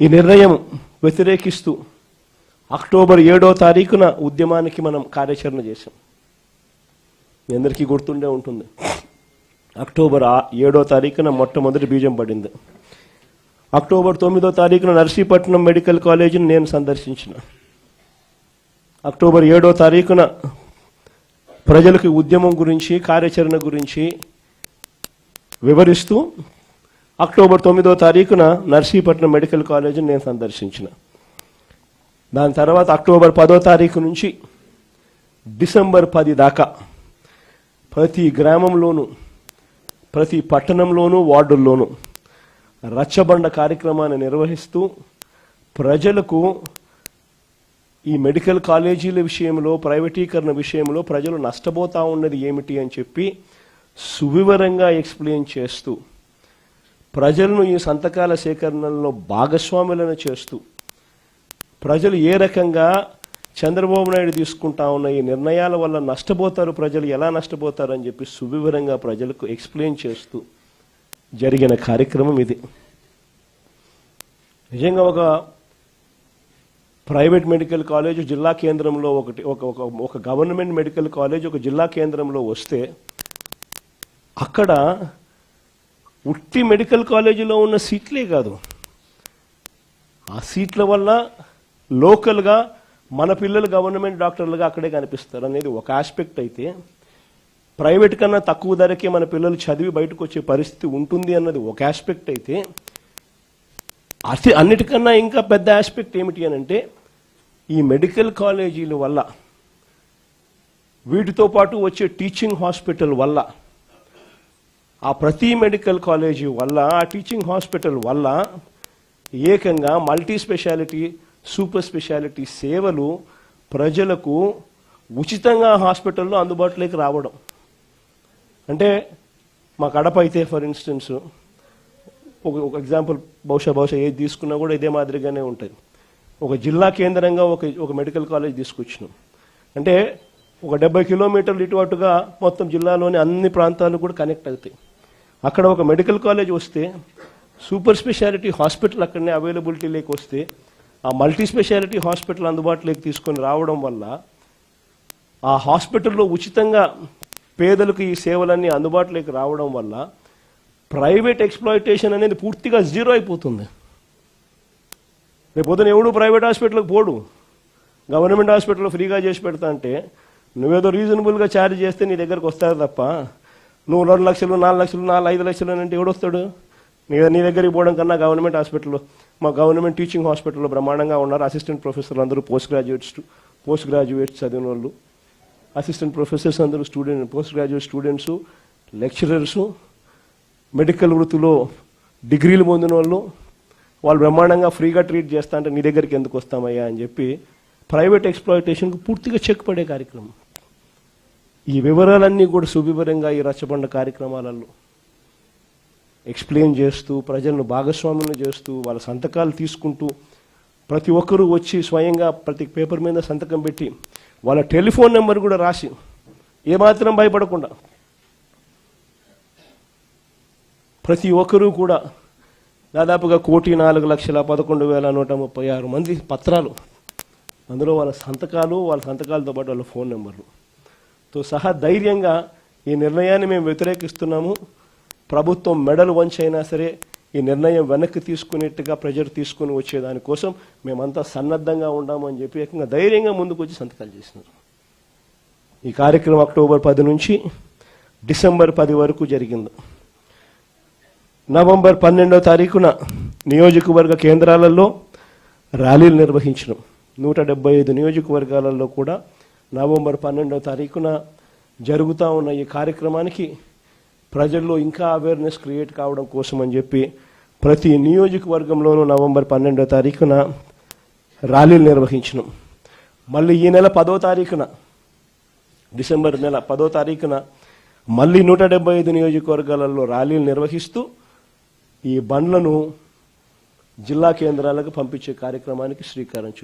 ఈ నిర్ణయం వ్యతిరేకిస్తూ అక్టోబర్ 7వ తారీఖున ఉద్యమానికి మనం కార్యాచరణ చేశాం. మీ అందరికీ గుర్తుండే ఉంటుంది. అక్టోబర్ 7వ తారీఖున మొట్టమొదటి బీజం పడింది. అక్టోబర్ 9వ తారీఖున నర్సీపట్నం మెడికల్ కాలేజీని నేను సందర్శించిన. అక్టోబర్ 7వ తారీఖున ప్రజలకు ఉద్యమం గురించి కార్యాచరణ గురించి వివరిస్తూ అక్టోబర్ 9వ తారీఖున నర్సీపట్నం మెడికల్ కాలేజీని నేను సందర్శించిన. దాని తర్వాత అక్టోబర్ 10వ తారీఖు నుంచి డిసెంబర్ 10 దాకా ప్రతి గ్రామంలోనూ ప్రతి పట్టణంలోనూ వార్డుల్లోనూ రచ్చబండ కార్యక్రమాన్ని నిర్వహిస్తూ ప్రజలకు ఈ మెడికల్ కాలేజీల విషయంలో ప్రైవేటీకరణ విషయంలో ప్రజలు నష్టపోతా ఉన్నది ఏమిటి అని చెప్పి సువివరంగా ఎక్స్ప్లెయిన్ చేస్తూ ప్రజలను ఈ సంతకాల సేకరణలో భాగస్వాములను చేస్తూ ప్రజలు ఏ రకంగా చంద్రబాబు నాయుడు తీసుకుంటా ఉన్న ఈ నిర్ణయాల వల్ల నష్టపోతారు, ప్రజలు ఎలా నష్టపోతారు అని చెప్పి సువివరంగా ప్రజలకు ఎక్స్ప్లెయిన్ చేస్తూ జరిగిన కార్యక్రమం ఇది. నిజంగా ఒక ప్రైవేట్ మెడికల్ కాలేజ్ జిల్లా కేంద్రంలో ఒక గవర్నమెంట్ మెడికల్ కాలేజ్ ఒక జిల్లా కేంద్రంలో వస్తే అక్కడ ఉట్టి మెడికల్ కాలేజీలో ఉన్న సీట్లే కాదు, ఆ సీట్ల వల్ల లోకల్గా మన పిల్లలు గవర్నమెంట్ డాక్టర్లుగా అక్కడే కనిపిస్తారు అనేది ఒక ఆస్పెక్ట్ అయితే, ప్రైవేట్ కన్నా తక్కువ ధరకే మన పిల్లలు చదివి బయటకు వచ్చే పరిస్థితి ఉంటుంది అన్నది ఒక ఆస్పెక్ట్ అయితే, అన్నిటికన్నా ఇంకా పెద్ద ఆస్పెక్ట్ ఏమిటి అని అంటే ఈ మెడికల్ కాలేజీల వల్ల వీటితో పాటు వచ్చే టీచింగ్ హాస్పిటల్ వల్ల ఆ ప్రతి మెడికల్ కాలేజీ వల్ల ఆ టీచింగ్ హాస్పిటల్ వల్ల ఏకంగా మల్టీ స్పెషాలిటీ సూపర్ స్పెషాలిటీ సేవలు ప్రజలకు ఉచితంగా హాస్పిటల్లో అందుబాటులోకి రావడం. అంటే మా కడప అయితే ఫర్ ఇన్స్టెన్స్ ఒక ఎగ్జాంపుల్ బహుశా ఏది తీసుకున్నా కూడా ఇదే మాదిరిగానే ఉంటుంది. ఒక జిల్లా కేంద్రంగా ఒక మెడికల్ కాలేజ్ తీసుకొచ్చినాం అంటే ఒక 70 కిలోమీటర్లు ఇటు అటుగా మొత్తం జిల్లాలోని అన్ని ప్రాంతాలు కూడా కనెక్ట్ అవుతాయి. అక్కడ ఒక మెడికల్ కాలేజ్ వస్తే సూపర్ స్పెషాలిటీ హాస్పిటల్ అక్కడనే అవైలబిలిటీలోకి వస్తే ఆ మల్టీ స్పెషాలిటీ హాస్పిటల్ అందుబాటులోకి తీసుకొని రావడం వల్ల ఆ హాస్పిటల్లో ఉచితంగా పేదలకు ఈ సేవలన్నీ అందుబాటులోకి రావడం వల్ల ప్రైవేట్ ఎక్స్ప్లాయిటేషన్ అనేది పూర్తిగా జీరో అయిపోతుంది. రేపు పొద్దున ఎవడు ప్రైవేట్ హాస్పిటల్కి పోడు, గవర్నమెంట్ హాస్పిటల్లో ఫ్రీగా చేసి పెడతా అంటే నువ్వేదో రీజనబుల్గా ఛార్జ్ చేస్తే నీ దగ్గరకు వస్తారు తప్ప నువ్వు 2 లక్షలు 4 లక్షలు 5 లక్షలు అంటే ఎవడొస్తాడు? నీ దగ్గరికి పోవడం కన్నా గవర్నమెంట్ హాస్పిటల్లో మా గవర్నమెంట్ టీచింగ్ హాస్పిటల్లో బ్రహ్మాండంగా ఉన్నారు. అసిస్టెంట్ ప్రొఫెసర్లు అందరూ పోస్ట్ గ్రాడ్యుయేట్స్ చదివిన వాళ్ళు, అసిస్టెంట్ ప్రొఫెసర్స్ అందరూ post graduate students, lecturers, medical వృత్తిలో డిగ్రీలు పొందిన వాళ్ళు బ్రహ్మాండంగా ఫ్రీగా ట్రీట్ చేస్తా అంటే నీ దగ్గరికి ఎందుకు వస్తామయ్యా అని చెప్పి ప్రైవేట్ ఎక్స్ప్లాయిటేషన్కు పూర్తిగా చెక్ పడే కార్యక్రమం. ఈ వివరాలన్నీ కూడా సువివరంగా ఈ రచ్చబండ కార్యక్రమాలలో ఎక్స్ప్లెయిన్ చేస్తూ ప్రజలను భాగస్వామ్యం చేస్తూ వాళ్ళ సంతకాలు తీసుకుంటూ ప్రతి ఒక్కరూ వచ్చి స్వయంగా ప్రతి పేపర్ మీద సంతకం పెట్టి వాళ్ళ టెలిఫోన్ నెంబర్ కూడా రాసి ఏమాత్రం భయపడకుండా ప్రతి ఒక్కరూ కూడా దాదాపుగా 1,04,11,136 మంది పత్రాలు, అందులో వాళ్ళ సంతకాలతో పాటు వాళ్ళ ఫోన్ నెంబర్లతో సహా ధైర్యంగా ఈ నిర్ణయాన్ని మేము వ్యతిరేకిస్తున్నాము. ప్రభుత్వం మెడలు వంచైనా సరే ఈ నిర్ణయం వెనక్కి తీసుకునేట్టుగా ప్రెజర్ తీసుకుని వచ్చేదానికోసం మేమంతా సన్నద్ధంగా ఉన్నామని చెప్పి ఏకంగా ధైర్యంగా ముందుకు వచ్చి సంతకాలు చేసినారు. ఈ కార్యక్రమం అక్టోబర్ 10 నుంచి డిసెంబర్ 10 వరకు జరిగింది. నవంబర్ 12వ తారీఖున నియోజకవర్గ కేంద్రాలలో ర్యాలీలు నిర్వహించడం. 175 నియోజకవర్గాలలో కూడా నవంబర్ 12వ తారీఖున జరుగుతూ ఉన్న ఈ కార్యక్రమానికి ప్రజల్లో ఇంకా అవేర్నెస్ క్రియేట్ కావడం కోసం అని చెప్పి ప్రతి నియోజకవర్గంలోనూ నవంబర్ 12వ తారీఖున ర్యాలీలు నిర్వహించడం. మళ్ళీ ఈ నెల 10వ తారీఖున డిసెంబర్ నెల 10వ తారీఖున మళ్ళీ 175 నియోజకవర్గాలలో ర్యాలీలు నిర్వహిస్తూ ఈ బండ్లను జిల్లా కేంద్రాలకు పంపించే కార్యక్రమానికి శ్రీకారం చుట్టారు.